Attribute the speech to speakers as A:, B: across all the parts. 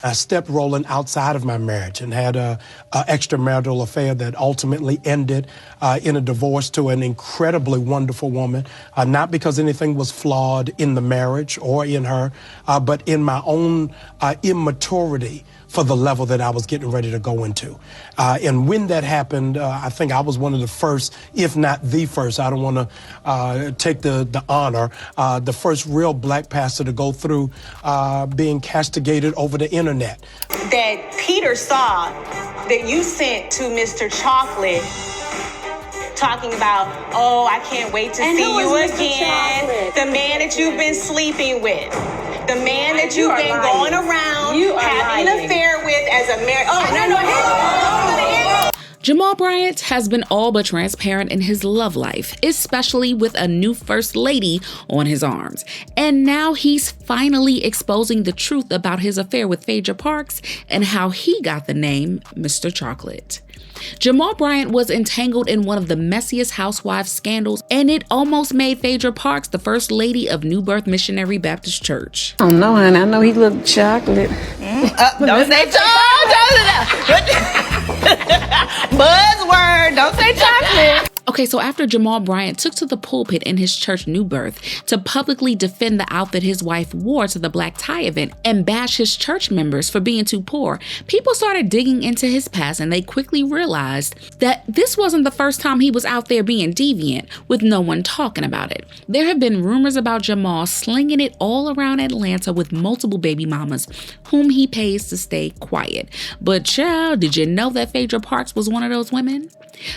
A: I stepped rolling outside of my marriage and had a extramarital affair that ultimately ended in a divorce to an incredibly wonderful woman, not because anything was flawed in the marriage or in her, but in my own immaturity for the level that I was getting ready to go into. And when that happened, I think I was one of the first, if not the first, I don't want to take the honor, the first real black pastor to go through being castigated over the internet.
B: That Peter saw that you sent to Mr. Chocolate talking about, oh, I can't wait to see you again. The man that you've been sleeping with. The man that you've been going around having an affair with as a married.
C: Jamal Bryant has been all but transparent in his love life, especially with a new first lady on his arms. And now he's finally exposing the truth about his affair with Phaedra Parks and how he got the name Mr. Chocolate. Jamal Bryant was entangled in one of the messiest housewives scandals, and it almost made Phaedra Parks the first lady of New Birth Missionary Baptist Church.
D: I don't know, honey. I know he looked chocolate.
E: Don't say chocolate. Buzzword. Don't say chocolate.
C: Okay, so after Jamal Bryant took to the pulpit in his church New Birth to publicly defend the outfit his wife wore to the black tie event and bash his church members for being too poor, people started digging into his past and they quickly realized that this wasn't the first time he was out there being deviant with no one talking about it. There have been rumors about Jamal slinging it all around Atlanta with multiple baby mamas whom he pays to stay quiet. But child, did you know that Phaedra Parks was one of those women?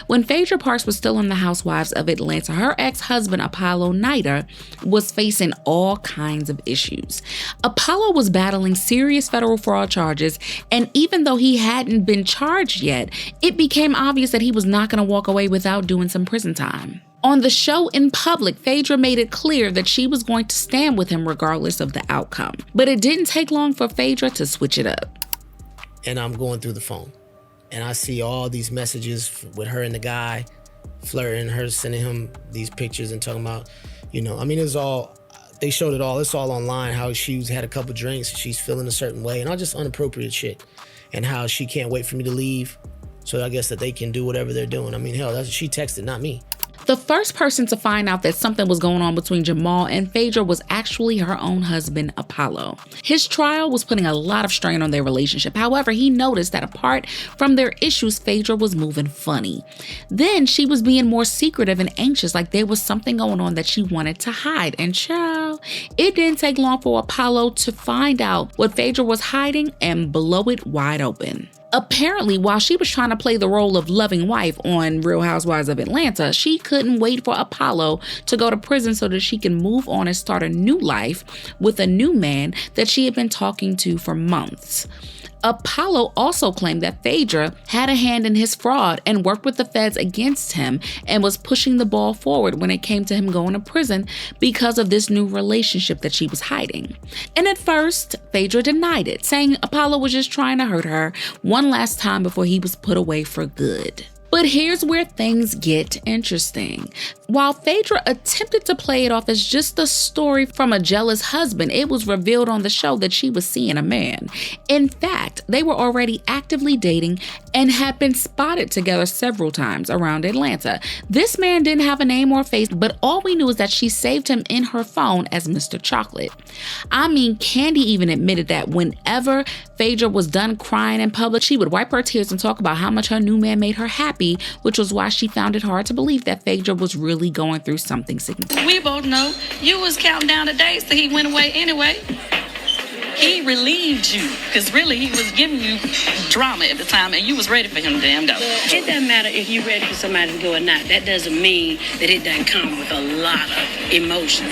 C: When Phaedra Parks was still on the Housewives of Atlanta, her ex-husband Apollo Nida was facing all kinds of issues. Apollo was battling serious federal fraud charges, and even though he hadn't been charged yet, it became obvious that he was not going to walk away without doing some prison time. On the show in public, Phaedra made it clear that she was going to stand with him regardless of the outcome. But it didn't take long for Phaedra to switch it up.
F: And I'm going through the phone. And I see all these messages with her and the guy flirting, her sending him these pictures and talking about, it's all, they showed it all. It's all online, how she's had a couple drinks, she's feeling a certain way, and all just inappropriate shit. And how she can't wait for me to leave, so I guess that they can do whatever they're doing. She texted, not me.
C: The first person to find out that something was going on between Jamal and Phaedra was actually her own husband, Apollo. His trial was putting a lot of strain on their relationship. However, he noticed that apart from their issues, Phaedra was moving funny. Then she was being more secretive and anxious, like there was something going on that she wanted to hide. And child, it didn't take long for Apollo to find out what Phaedra was hiding and blow it wide open. Apparently, while she was trying to play the role of loving wife on Real Housewives of Atlanta, she couldn't wait for Apollo to go to prison so that she can move on and start a new life with a new man that she had been talking to for months. Apollo also claimed that Phaedra had a hand in his fraud and worked with the feds against him and was pushing the ball forward when it came to him going to prison because of this new relationship that she was hiding. And at first, Phaedra denied it, saying Apollo was just trying to hurt her one last time before he was put away for good. But here's where things get interesting. While Phaedra attempted to play it off as just a story from a jealous husband, it was revealed on the show that she was seeing a man. In fact, they were already actively dating and had been spotted together several times around Atlanta. This man didn't have a name or face, but all we knew is that she saved him in her phone as Mr. Chocolate. Candy even admitted that whenever Phaedra was done crying in public, she would wipe her tears and talk about how much her new man made her happy, which was why she found it hard to believe that Phaedra was really going through something significant.
G: We both know you was counting down the days till he went away anyway. He relieved you, because really he was giving you drama at the time and you was ready for him to damn go.
H: It doesn't matter if you're ready for somebody to go or not. That doesn't mean that it doesn't come with a lot of emotion.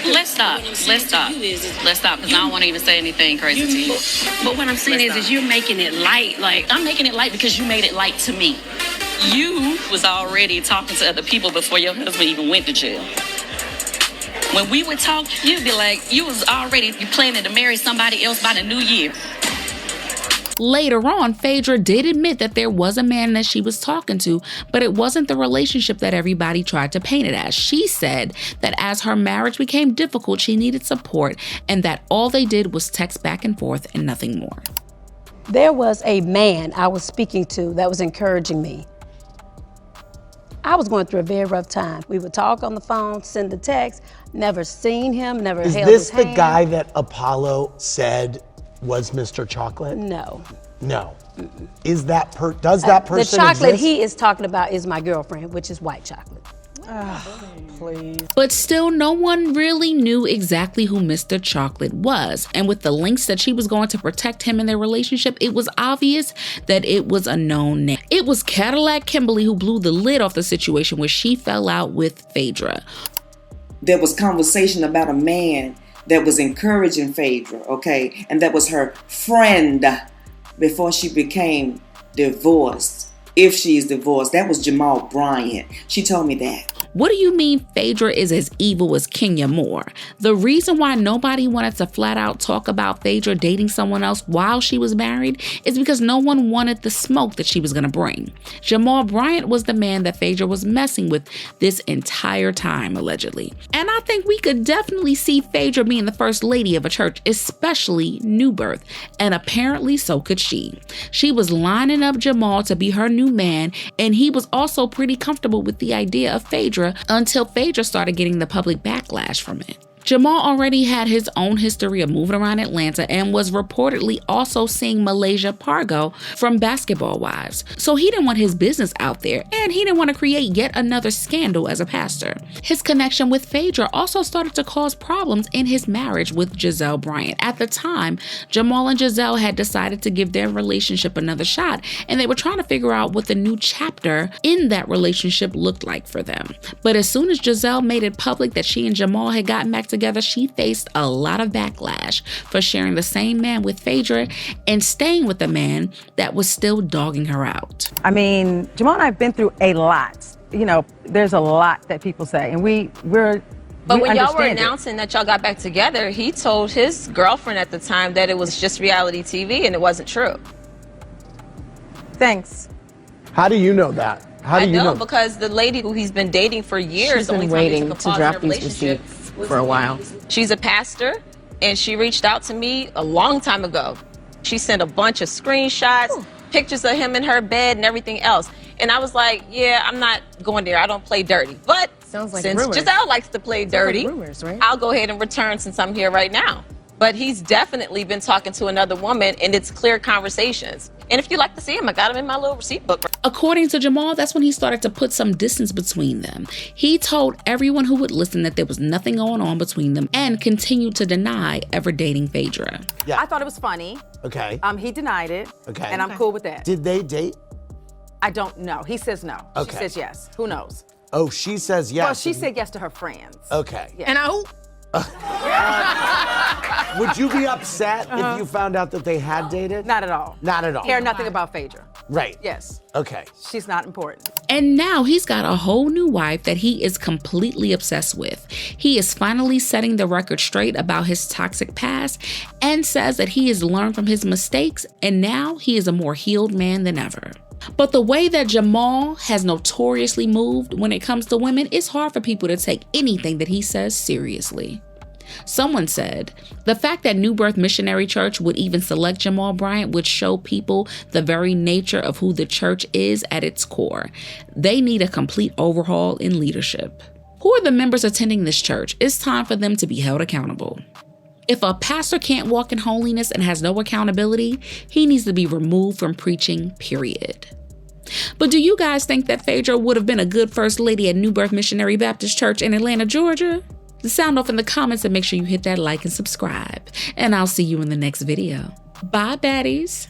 G: Let's stop, because I don't want to even say anything crazy to you.
H: But what I'm saying is you're making it light.
G: I'm making it light because you made it light to me. You was already talking to other people before your husband even went to jail. When we would talk, you'd be like, you planning to marry somebody else by the new year.
C: Later on, Phaedra did admit that there was a man that she was talking to, but it wasn't the relationship that everybody tried to paint it as. She said that as her marriage became difficult, she needed support and that all they did was text back and forth and nothing more.
D: There was a man I was speaking to that was encouraging me. I was going through a very rough time. We would talk on the phone, send the text, never seen him, never held his hand.
I: Is this the guy that Apollo said was Mr. Chocolate?
D: No.
I: No. Is that does that person
D: The chocolate
I: exist?
D: he is talking about is my girlfriend, which is white chocolate.
E: Please.
C: But still, no one really knew exactly who Mr. Chocolate was. And with the links that she was going to protect him in their relationship, it was obvious that it was a known name. It was Cadillac Kimberly who blew the lid off the situation where she fell out with Phaedra.
J: There was conversation about a man that was encouraging Phaedra, okay? And that was her friend before she became divorced. If she's divorced, that was Jamal Bryant. She told me that.
C: What do you mean Phaedra is as evil as Kenya Moore? The reason why nobody wanted to flat out talk about Phaedra dating someone else while she was married is because no one wanted the smoke that she was going to bring. Jamal Bryant was the man that Phaedra was messing with this entire time, allegedly. And I think we could definitely see Phaedra being the first lady of a church, especially New Birth. And apparently so could she. She was lining up Jamal to be her new man, and he was also pretty comfortable with the idea of Phaedra until Phaedra started getting the public backlash from it. Jamal already had his own history of moving around Atlanta and was reportedly also seeing Malaysia Pargo from Basketball Wives. So he didn't want his business out there, and he didn't want to create yet another scandal as a pastor. His connection with Phaedra also started to cause problems in his marriage with Jamal Bryant. At the time, Jamal and Giselle had decided to give their relationship another shot, and they were trying to figure out what the new chapter in that relationship looked like for them. But as soon as Giselle made it public that she and Jamal had gotten back together, she faced a lot of backlash for sharing the same man with Phaedra and staying with a man that was still dogging her out.
E: I mean, Jamal and I have been through a lot. You know, there's a lot that people say, and we're.
K: But when y'all were announcing that y'all got back together, he told his girlfriend at the time that it was just reality TV and it wasn't true.
E: Thanks.
I: How do you know that? How do you know?
K: Because the lady who he's been dating for years,
D: She's been waiting to drop these receipts for a while.
K: She's a pastor, and she reached out to me a long time ago. She sent a bunch of screenshots, pictures of him in her bed and everything else. And I was like, yeah, I'm not going there. I don't play dirty. But
D: Sounds like
K: since
D: rumors.
K: Giselle likes to play dirty,
D: like rumors, right?
K: I'll go ahead and return since I'm here right now. But he's definitely been talking to another woman, and it's clear conversations. And if you like to see him, I got him in my little receipt book.
C: According to Jamal, that's when he started to put some distance between them. He told everyone who would listen that there was nothing going on between them and continued to deny ever dating Phaedra.
I: Yeah.
E: I thought it was funny.
I: Okay.
E: He denied it.
I: Okay.
E: And I'm cool with that.
I: Did they date?
E: I don't know. He says no.
I: Okay.
E: She says yes. Who knows?
I: Oh, she says yes.
E: Well, she said yes to her friends.
I: Okay.
E: Yeah. And I
I: Would you be upset if you found out that they had dated?
E: Not at all.
I: Not at all.
E: Care nothing about Phaedra.
I: Right.
E: Yes.
I: Okay.
E: She's not important.
C: And now he's got a whole new wife that he is completely obsessed with. He is finally setting the record straight about his toxic past and says that he has learned from his mistakes and now he is a more healed man than ever. But the way that Jamal has notoriously moved when it comes to women, it's hard for people to take anything that he says seriously. Someone said, the fact that New Birth Missionary Church would even select Jamal Bryant would show people the very nature of who the church is at its core. They need a complete overhaul in leadership. Who are the members attending this church? It's time for them to be held accountable. If a pastor can't walk in holiness and has no accountability, he needs to be removed from preaching, period. But do you guys think that Phaedra would have been a good first lady at New Birth Missionary Baptist Church in Atlanta, Georgia? Sound off in the comments and make sure you hit that like and subscribe. And I'll see you in the next video. Bye, baddies.